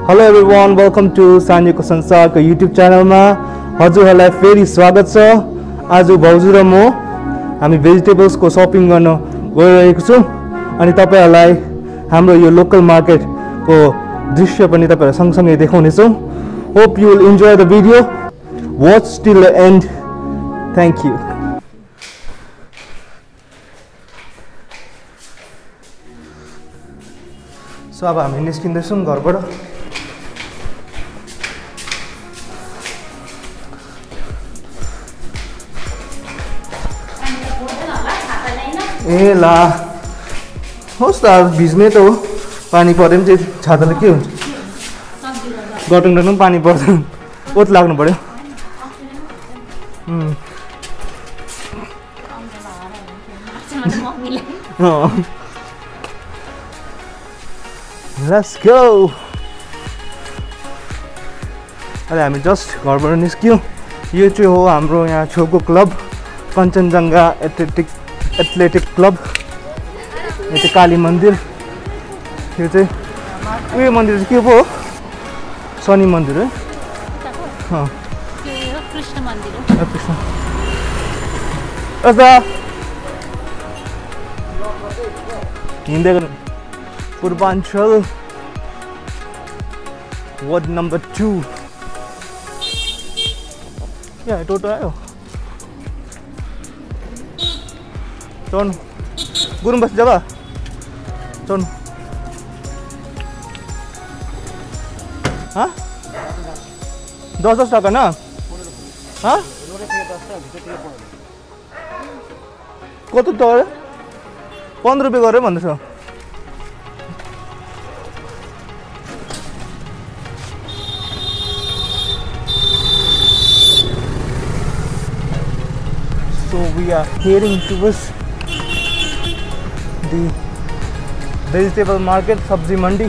Hello everyone, welcome to सान्युको संसारको YouTube च्यानलमा हजुरहरूलाई फेरि स्वागत छ। आज भाउजू र म हामी भेजिटेबल्सको शपिङ गर्न गइरहेको छौँ अनि तपाईहरुलाई हाम्रो यो लोकल मार्केटको दृश्य पनि तपाईहरु सँगसँगै देखाउनेछौँ। Hope you will enjoy the video, watch till the end. Thank you. So अब हामी निस्किँदैछौँ घरबाट। ए ला होस् त, भिज्ने त हो, पानी पऱ्यो भने चाहिँ छाताले के हुन्छ, गटङ पनि पानी पर्छ, ओत लाग्नु पर्यो। Let's go. अहिले हामी जस्ट घरबाट निस्क्यौँ। यो चाहिँ हो हाम्रो यहाँ छेउको क्लब, कञ्चनजङ्घा एथलेटिक क्लब। यो चाहिँ काली मन्दिर, यो चाहिँ उयो मन्दिर चाहिँ के पो हो, शनि मन्दिर है। कृष्ण मन्दिर हो। कृष्ण हिँड्दै गर्नु। Purvanchal ward number 2। यहाँ टोटो आयो। चढ्नु गुरुङ बस्ती जग्गा चढ्नु। 10 टाका न? कति त 15 रुपियाँ गरेर भन्दैछ। So we are heading towards the vegetable market, sabzi mandi.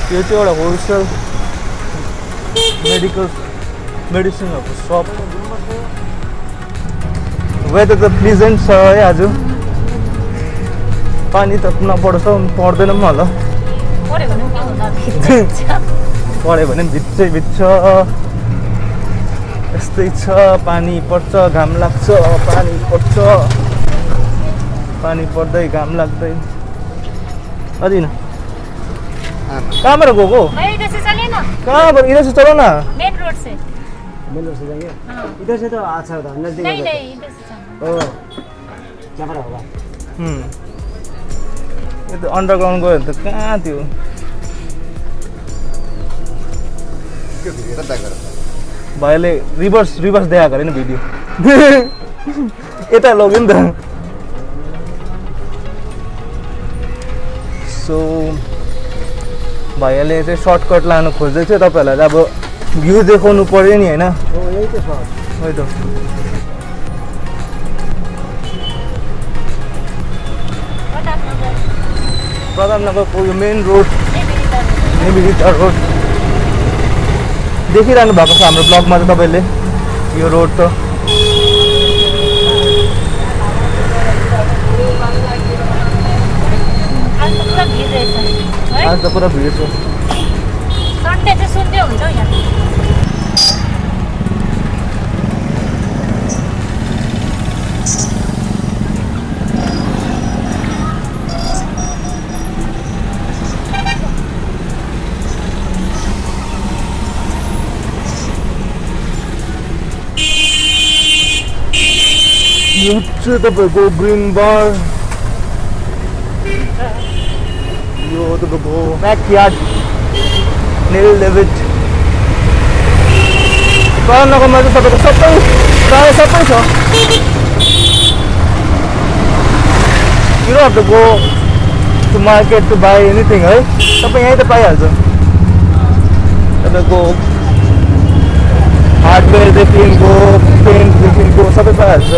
यो चाहिँ एउटा होलसेल मेडिसिनहरूको सप। वेदर त प्लिजेन्ट छ है आज। पानी त नपर्छ, पर्दैन पनि होला। पऱ्यो भने भिज्छ। यस्तै छ, पानी पर्छ, घाम लाग्छ, पानी पर्छ, पानी पर्दै घाम लाग्दै। अझै न कहाँबाट गएको? इधर से चलिए ना। कहाँबाट? इधर से चलो ना। मेन रोड से जाएंगे। इधर से तो अच्छा होता है, नजदीक नहीं इधर से जाना। ओ क्या पता होगा। यो त अन्डरग्राउन्ड गयो भने त कहाँ थियो। भाइले रिभर्स देखाएको अरे नि भिडियो। यता लग्यो नि त। सो भाइले चाहिँ सर्टकट लानु खोज्दै थियो। तपाईहरुलाई अब भ्यू देखाउनु पर्यो नि हैन? यही त छ। है त। प्रतापनगरको यो मेन रोड, नेभिगेटर रोड देखिरहनु भएको छ हाम्रो ब्लगमा त तपाईले। यो रोड त आज त पुरा भिड छ। सन्डे चाहिँ सुन्दै हुन्छ यहाँ। यो चाहिँ तपाईँको ग्रिन बार, यो तपाईँको ब्याकयार्ड नेल डेभिड। प्रतापनगरमा चाहिँ तपाईँको प्रायः सबै छ। You don't have to go to market to buy anything है, तपाईँ यहीँ त पाइहाल्छ। तपाईँको हार्डवेयरदेखिको पेन्टदेखिको सबै पाइहाल्छ।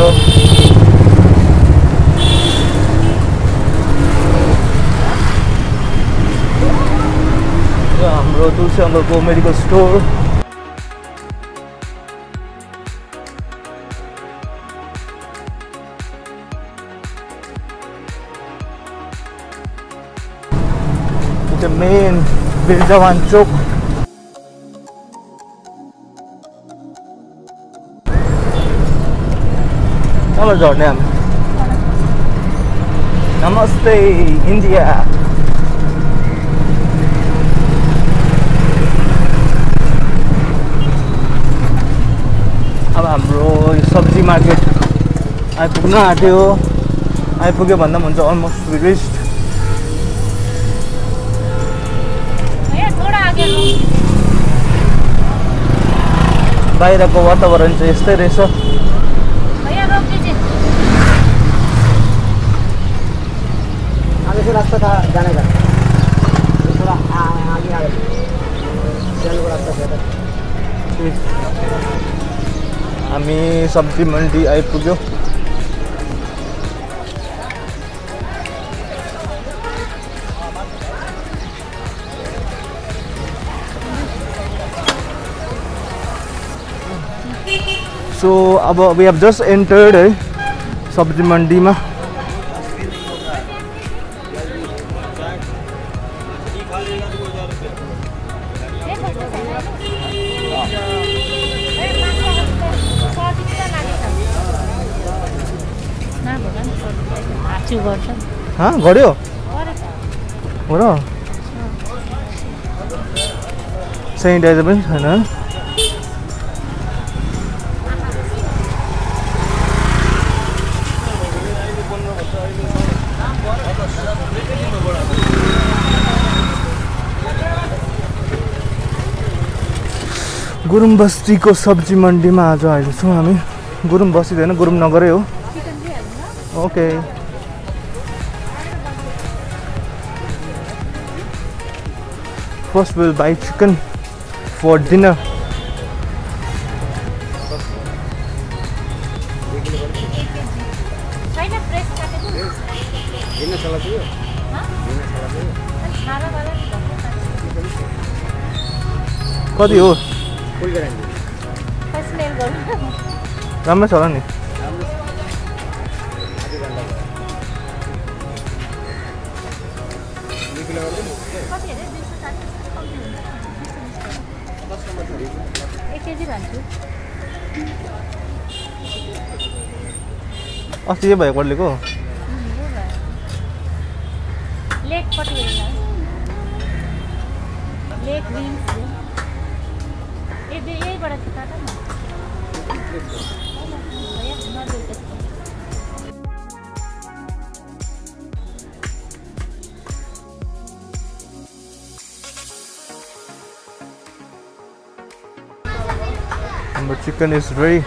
हाम्रो तुलसी अङ्कलको मेडिकल स्टोर। चाहिँ मेन वीर जवान चोक। चलो झर्ने हामी। नमस्ते इन्डिया। अब हाम्रो सब्जी मार्केट आइपुग्न आँट्यो। आइपुग्यो भन्दा पनि हुन्छ, अलमोस्ट रिच्ड। बाहिरको वातावरण चाहिँ यस्तै रहेछ। आगे से रास्ता था जाने का, थोड़ा आगे आगे जाने को रास्ता था। हामी सब्जी मन्डी आइपुग्यो। सो अब वी हेभ जस्ट एन्टर्ड है सब्जी मन्डीमा। हाँ गऱ्यो हो र? सेनिटाइजर पनि छैन। गुरुङ बस्तीको सब्जी मन्डीमा आज अहिले छौँ हामी। गुरुङ बस्ती होइन, गुरुङ नगरै हो। Okay first will buy chicken for dinner. कति हो? राम्रै छ होला नि। अस्ति यो भएको लिएको Our chicken is ready.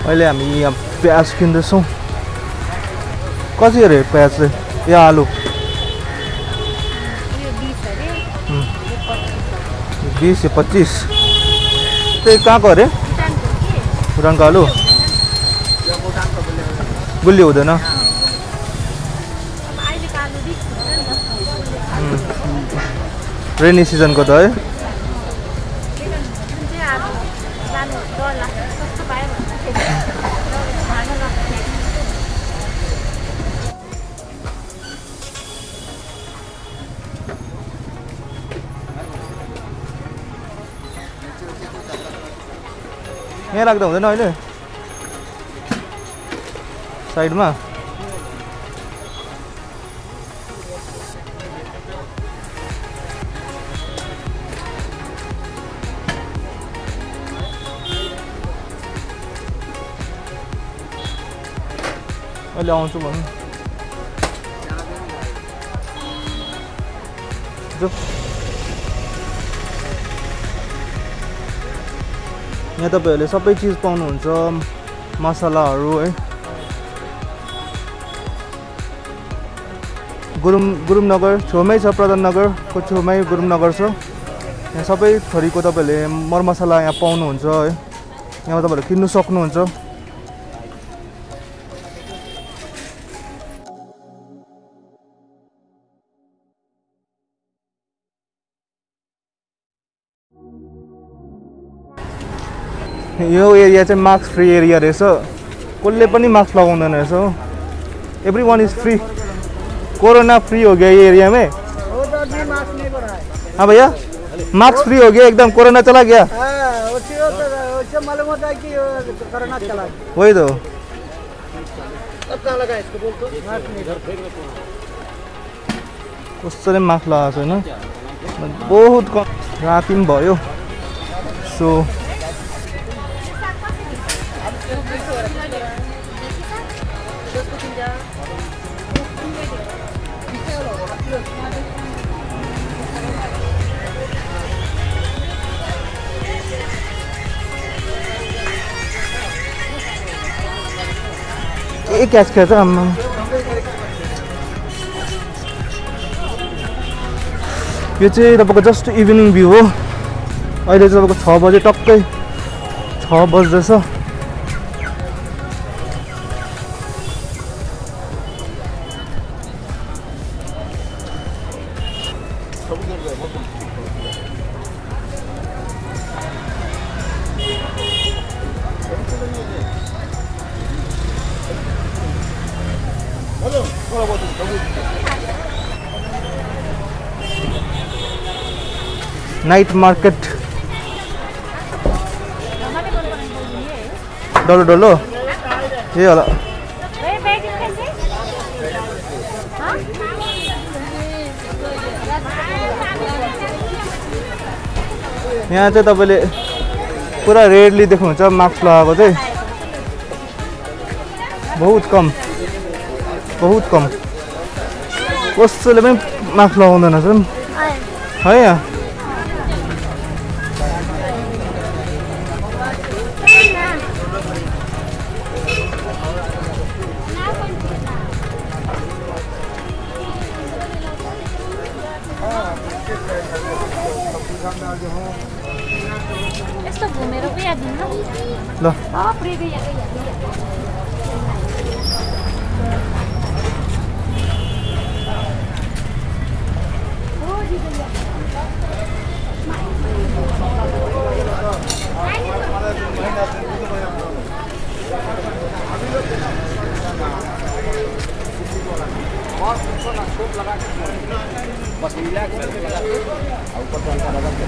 अहिले हामी यहाँ प्याज किन्दैछौँ। कति अरे प्याज चाहिँ या आलु? 20 या 25। त्यही कहाँको अरे? भुटानको आलु गुलियो हुँदैन। रेनी सिजनको त है। यहाँ राख्दा हुँदैन अहिले साइडमा? अहिले आउँछु भन्नु। यहाँ तपाईहरुले सबै चीज पाउनुहुन्छ, मसलाहरू है। गुरुङ नगर छेउमै छ, प्रधान नगरको छेउमै गुरुङ नगर छ। यहाँ सबै थरीको तपाईँहरूले मरमसला यहाँ पाउनुहुन्छ है। यहाँ तपाईँहरू किन्नु सक्नुहुन्छ। यो एरिया चाहिँ मास्क फ्री एरिया रहेछ। कसले पनि मास्क लगाउँदैन रहेछ हो। Every one is free. Corona free हो गया ये एरिया में। हाँ भैया मास्क फ्री हो गया एकदम। कोरोना चला गया। मालूम होता है कि कोरोना चला गया। वही तो। अब कहाँ लगा इसको बोल तो। कसैले मास्क लगाएको छैन। बहुत कम राति पनि भयो। सो ये क्या खेल्छ आम्मा। यो चाहिँ तपाईँको जस्ट इभिनिङ भ्यू हो। अहिले चाहिँ तपाईँको 6 बजे टक्कै 6 बज्दैछ। नाइट मार्केट डल्लो डल्लो ये होला। यहाँ चाहिँ तपाईँले पुरा रेडली देख्नुहुन्छ मास्क लगाएको चाहिँ। बहुत कम कसैले पनि मास्क लगाउँदैन है। यहाँ यस्तो घुमेर पो याद दिनु ल बस रिलैक्स करके लगा के ऊपर से हल्का लगा के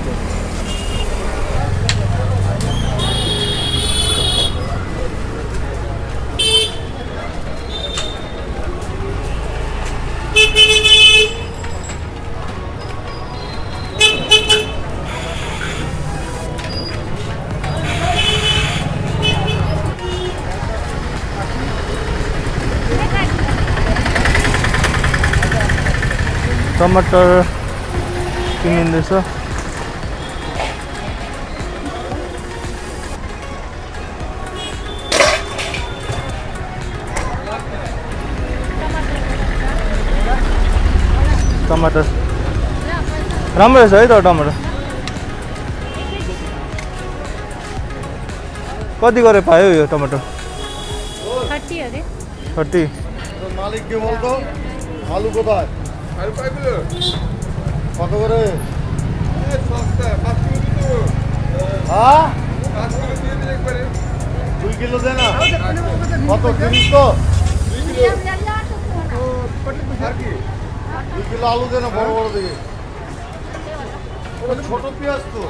टमाटर किनिँदैछ। टमाटर राम्रो रहेछ है त टमाटर। कति गरे पायो यो टमाटर? 30 अरे 30। मालिक के बोल दो आलू को बाय কত করে হ্যাঁ 2 কিলো দে না কত 30 তো 2 কিলো আলু দে না বড় বড় দেখে ছোট পেঁয়াজ তো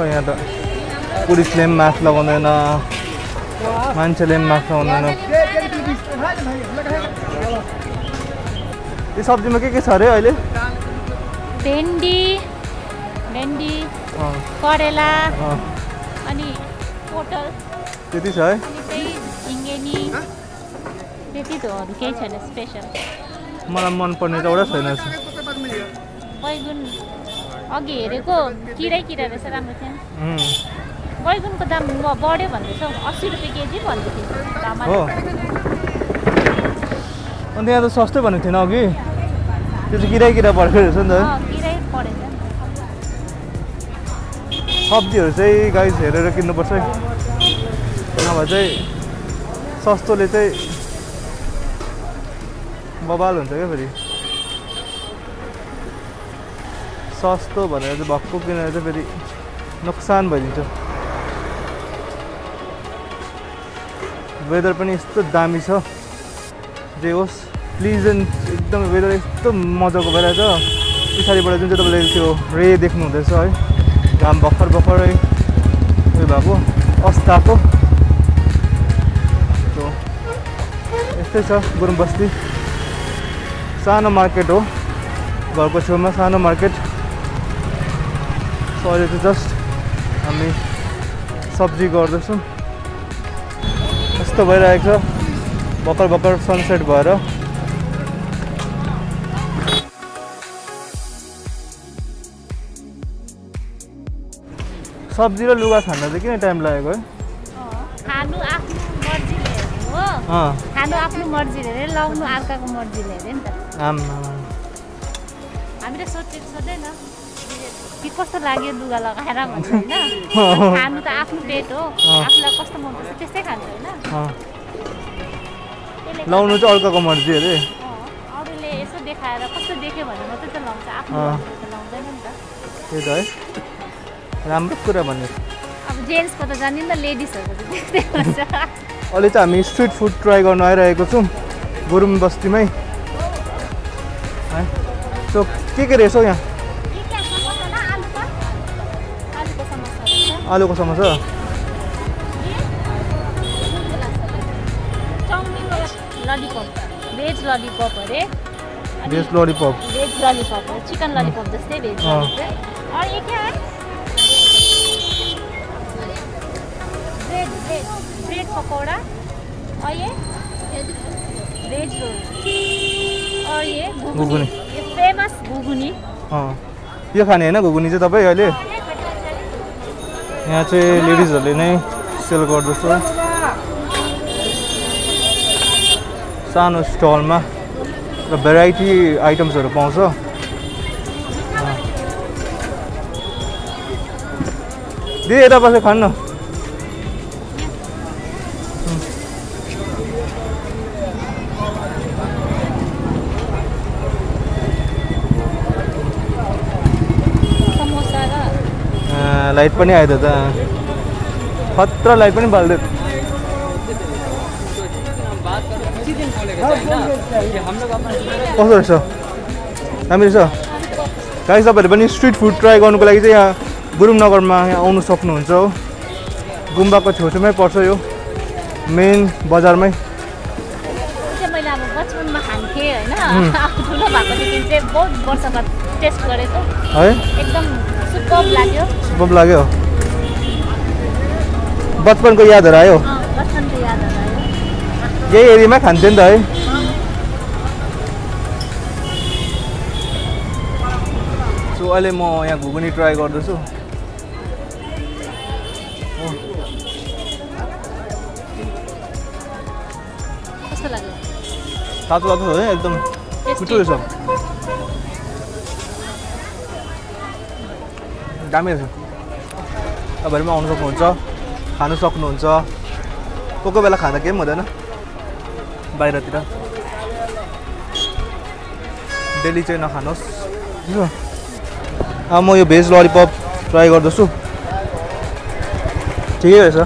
यहाँ त पुलिसले पनि मास्क लगाउँदैन, मान्छेले पनि मास्क लगाउँदैन। यो सब्जीमा के छ अरे अहिले? भेन्डी करेला अनि पोटल त्यति छ है। अनि त्यही झिङ्गेनी त्यति त अरू केही छैन स्पेसल। मलाई मनपर्ने चाहिँ एउटा छैन रहेछ। बैगुन अघि हेरेको किरै किरा रहेछ, राम्रो थिएन। बैगुनको दाम बढ्यो भन्दैछ, 80 रुपियाँ केजी भन्दै थियो टमाटर। हो अन्त यहाँ त सस्तै भनेको थिएन अघि, त्यो चाहिँ किरा परेको रहेछ नि त। किरै परेछ। सब्जीहरू चाहिँ गाइस हेरेर किन्नुपर्छ है, नभए चाहिँ सस्तोले चाहिँ बबाल हुन्छ क्या फेरि। सस्तो भनेर चाहिँ भक्कु किनेर चाहिँ फेरि नोक्सान भइदिन्छ। वेदर पनि यस्तो दामी छ, जे होस् प्लिजेन्ट एकदम वेदर यस्तो मजाको भइरहेछ। पछाडिबाट जुन चाहिँ तपाईँले त्यो रे देख्नु हुँदैछ है, घाम भर्खरै उयो भएको अस्ताको। यस्तै छ गुरुङ बस्ती। सानो मार्केट हो, घरको छेउमा सानो मार्केट। सो अहिले चाहिँ जस्ट हामी सब्जी गर्दैछौँ। यस्तो भइरहेको छ भर्खर सनसेट भएर। सब्जी र लुगा छान्न चाहिँ किन टाइम लागेको है? खानु आफ्नो मर्जीले हो, खानु आफ्नो मर्जीले हेरे, लाउनु अर्काको मर्जीले हेरे नि त। हामीले सोचेको छँदैन कि कस्तो लाग्यो लुगा लगाएर भन्नु होइन। खानु त आफ्नो पेट हो, आफूलाई कस्तो मनपर्छ त्यस्तै खान्छ होइन। लाउनु चाहिँ अर्काको मर्जी अरे। अरूले यसो देखाएर कस्तो देख्यो भने मात्रै त लाउँछ, आफ्नो मर्जीले त लाउँदैन नि त। त्यही त है, राम्रो कुरा भन्यो। अब जेन्ट्सको त जानिन्न, लेडिजहरूको त त्यस्तै हुन्छ। अहिले चाहिँ हामी स्ट्रिट फुड ट्राई गर्न आइरहेको छौँ गुरुङ बस्तीमै है। सो के रहेछ हौ यहाँ? आलुको समोसा, ललिपप, भेज ललिपप अरे। भेज ललिपप, चिकन ललिपप जस्तै भेज ललिपप। और ये क्या है? ब्रेड पकौड़ा। और ये वेज रोल। और ये घुगनी, ये फेमस घुगनी। यो खाने होइन घुगनी चाहिँ तपाईँ अहिले? यहाँ चाहिँ लेडिजहरूले नै सेल गर्दछ सानो स्टलमा, र भेराइटी आइटम्सहरू पाउँछ। दिदी यता बसेर खानु न। लाइट पनि आयो त, खतरा लाइट पनि बाल्दै। कस्तो रहेछ? दामी रहेछ। गाइस तपाईँहरूले पनि स्ट्रिट फुड ट्राई गर्नुको लागि चाहिँ यहाँ गुरुङ नगरमा यहाँ आउनु सक्नुहुन्छ हो। गुम्बाको छेउछेउमै पर्छ यो, मेन बजारमै। मैले अब बचपनमा खान्थेँ होइन, ठुलो भएकोदेखि चाहिँ बहुत वर्ष बाद टेस्ट गरेको है, एकदम सुपर्ब लाग्यो। सुपर्ब लाग्यो, बचपनको यादहरू आयो। बचपनको यादहरू आयो। यही एरियामा खान्थ्यो नि त है। सो अहिले म यहाँ घुगनी ट्राई गर्दैछु। कस्तो लाग्यो? तातो तातो हो है, एकदम मिठो रहेछ, दामी रहेछ। तपाईँहरू पनि आउनु सक्नुहुन्छ, खानु सक्नुहुन्छ। कोही बेला खाँदा केही पनि हुँदैन बाहिरतिर, डेली चाहिँ नखानुहोस्। अब म यो भेज ललिपप ट्राई गर्दैछु, ठिकै रहेछ।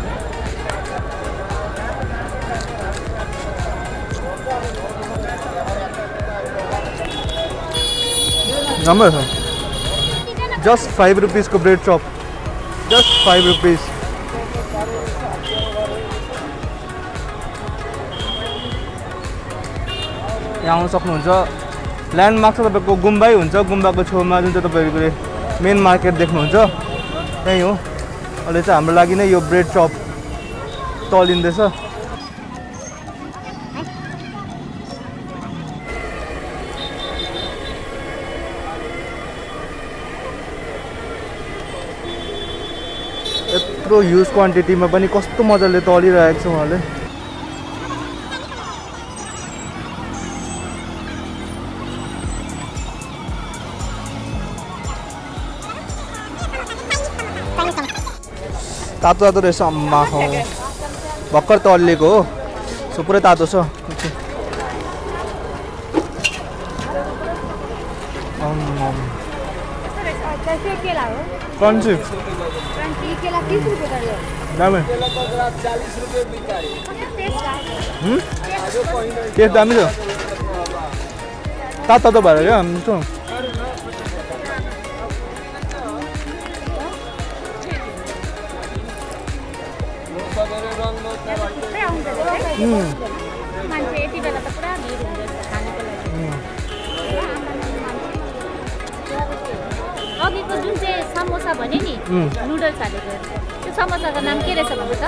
राम्रो रहेछ। जस्ट 5 रुपिसको ब्रेड चप, जस्ट 5 रुपिस। यहाँ आउनु सक्नुहुन्छ। ल्यान्डमार्क चाहिँ तपाईँको गुम्बै हुन्छ, गुम्बाको छेउमा जुन चाहिँ तपाईँहरूले मेन मार्केट देख्नुहुन्छ त्यही हो। अहिले चाहिँ हाम्रो लागि नै यो ब्रेड चप तलिँदैछ। यत्रो ह्युज क्वान्टिटीमा पनि कस्तो मजाले तलिरहेको छ उहाँले। तातो तातो रहेछ अम्मा हो, भर्खर तलिएको हो, सो पुरै तातो छ। क्रन्ची दामी, टेस्ट दामी छ, तातो तातो भएर क्या मिठो। मान्छे यति बेला त पुरा भिड हुन्छ खानुको लागि। अघिको जुन चाहिँ समोसा भने नि नुडल्स हालेको, त्यो समोसाको नाम के रहेछ भन्नु त?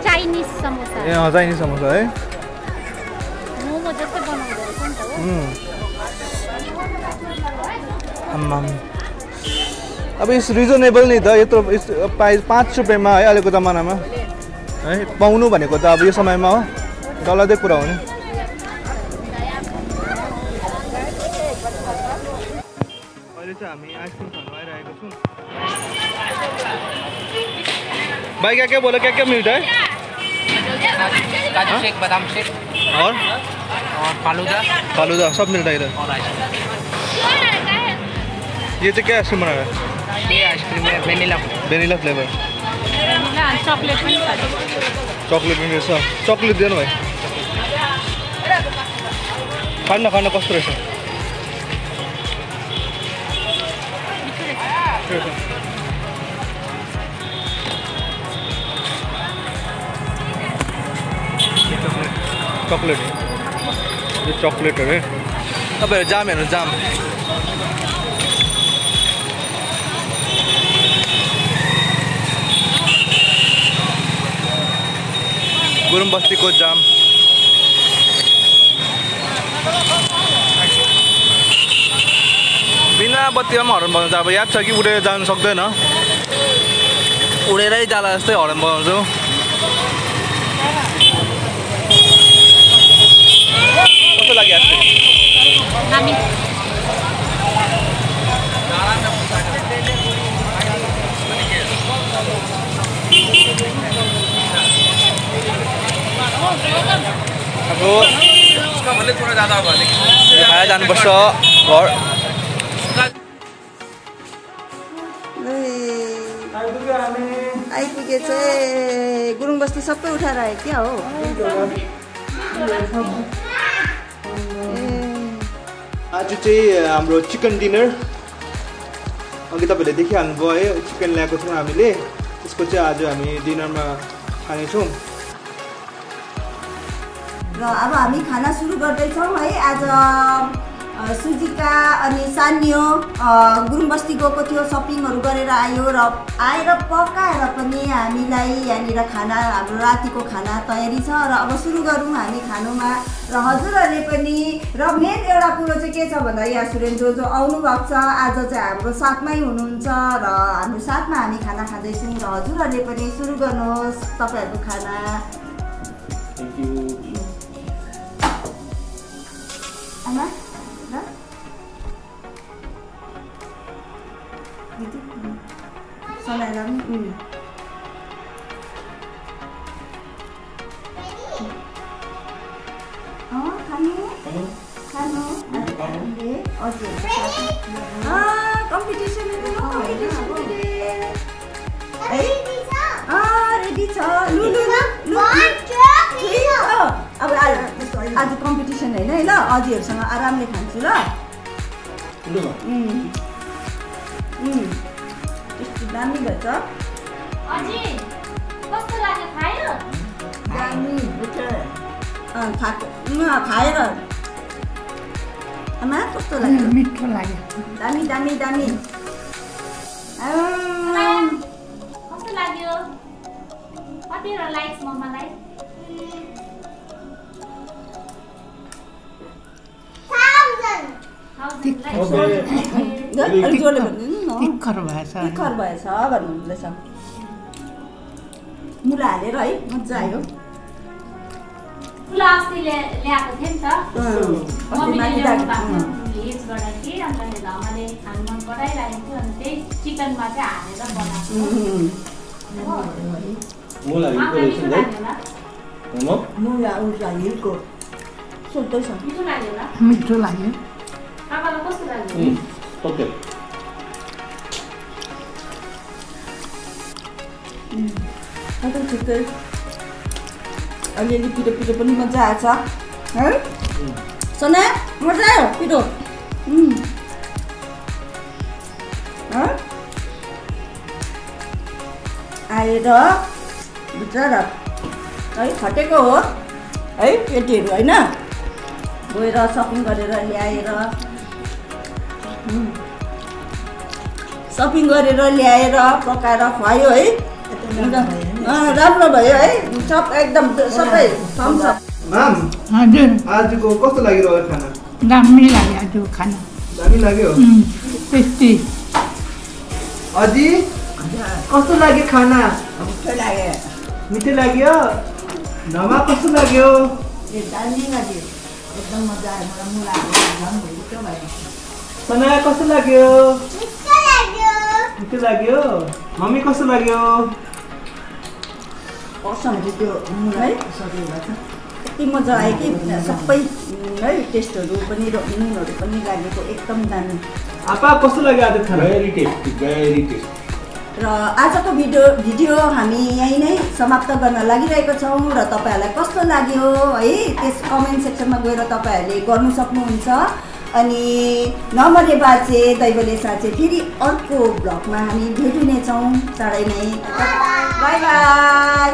चाइनिज समोसा। ए चाइनिज समोसा है, मोमो जस्तै बनाउँदो रहेछ नि त हो। अब यस रिजनेबल नि त, यत्रो प्राइस 5 रुपियाँमा है अहिलेको जमानामा है पाउनु भनेको त अब यो समयमा हो डल्लादै कुरा हो नि। अहिले चाहिँ हामी आइसक्रिम खानु आइरहेको छौँ। भाई क्या क्या बोला, क्या क्या मिलता है? काजू शेक, बादाम शेक और फालूदा। फालूदा सब मिलता है इधर। ये तो क्या आइसक्रीम बना रहा है? ये आइसक्रीम है वेनिला फ्लेवर। चॉकलेट पनि छ। चॉकलेट पनि रहेछ, चॉकलेट दिनु भाइ। खाना खाना कस्तो रहेछ? चॉकलेट, यो चॉकलेट है। तपाईहरु जाम हेर्नु, जाम गुरुङ बस्तीको जाम। बिना बत्तीमा पनि हर्न बजाउँछ। अब याद छ कि उडेर जानु सक्दैन, उडेरै जाला जस्तै हर्न बजाउँछु। कस्तो लाग्यो हामी अब खाएर जानुपर्छ घर। आइपुगे चाहिँ गुरुङ बस्ती सबै उठाएर आयो क्या हो। आज चाहिँ हाम्रो चिकन डिनर, अघि तपाईँले देखिहाल्नुभयो है, चिकन ल्याएको छौँ हामीले। त्यसको चाहिँ आज हामी डिनरमा खानेछौँ। र अब हामी खाना सुरु गर्दैछौँ है। आज सुजिका अनि सान्यो गुरुङ बस्ती गएको थियो, सपिङहरू गरेर आयो र आएर पकाएर पनि हामीलाई यहाँनिर खाना, हाम्रो रातिको खाना तयारी छ। र अब सुरु गरौँ हामी खानुमा। र हजुरहरूले पनि, र मेन एउटा कुरो चाहिँ के छ भन्दा यहाँ सुरेन जो आउनु भएको छ आज चाहिँ हाम्रो साथमै हुनुहुन्छ र हाम्रो साथमा हामी खाना खाँदैछौँ। र हजुरहरूले पनि सुरु गर्नुहोस् तपाईँहरूको खाना। आमा सनाइला पनि खानु खानु हजुर कम्पिटिसन रेडी छ। अब आज कम्पिटिसन होइन है ल, अजीहरूसँग आरामले खान्छु ल। यस्तो दामी भएछ। दामी खाएर आमा कस्तो लाग्यो? मिठो लाग्यो, दामी दामी दामी। कस्तो लाग्यो? कतिवटा लाइक्स मम्मालाई? तिखर भएछ भन्नुहुँदैछ। मुला हालेर है मजा आयो। फुला अस्ति ल्याएको थिएँ नि त मम्मीले ल्याउनु भएको थियो हिजबाट कि अन्त धमाले खानु मन पराइरहेको थियो अनि त्यही चिकनमा चाहिँ हालेर बनाएको मुला हिलको रहेछ नि है मुला उल्टा हिलको सुन्दैछ मिठो लाग्यो होला मिठो लाग्यो। आमालाई कस्तो लाग्यो ओके ठिकै अलिअलि पिरो पिरो पनि मजा आएछ है सना मजा आयो पिरो आएर बिचरा है खटेको हो है केटीहरू होइन गएर सपिङ गरेर ल्याएर सपिङ गरेर ल्याएर पकाएर खुवायो है राम्रो भयो है सब एकदम सबै थम्स अप। म्याम हजुर आजको कस्तो लागिरह्यो खाना? दामी लाग्यो आज खाना। दामी लाग्यो टेस्टी। अजी कस्तो लाग्यो खाना? मिठो लाग्यो मिठो लाग्यो। धमा कस्तो लाग्यो? दामी लाग्यो एकदम मजा आयो मलाई मुलाको झन् मिठो भयो। सना कस्तो लाग्यो? मिठो लाग्यो। मम्मी कस्तो लाग्यो? कसरी त्यो मुला सबै भएछ यति मजा आयो कि सबै है टेस्टहरू पनि र नुनहरू पनि लागेको एकदम दामी। आपा कस्तो लाग्यो आज खाना? Very tasty very tasty. र आजको भिडियो हामी यहीँ नै समाप्त गर्न लागिरहेको छौँ र तपाईँहरूलाई कस्तो लाग्यो है त्यस कमेन्ट सेक्सनमा गएर तपाईँहरूले गर्नु सक्नुहुन्छ। अनि नमरे बाचे दैवले साँचे फेरि अर्को ब्लगमा हामी भेटिनेछौँ चाँडै नै। By by.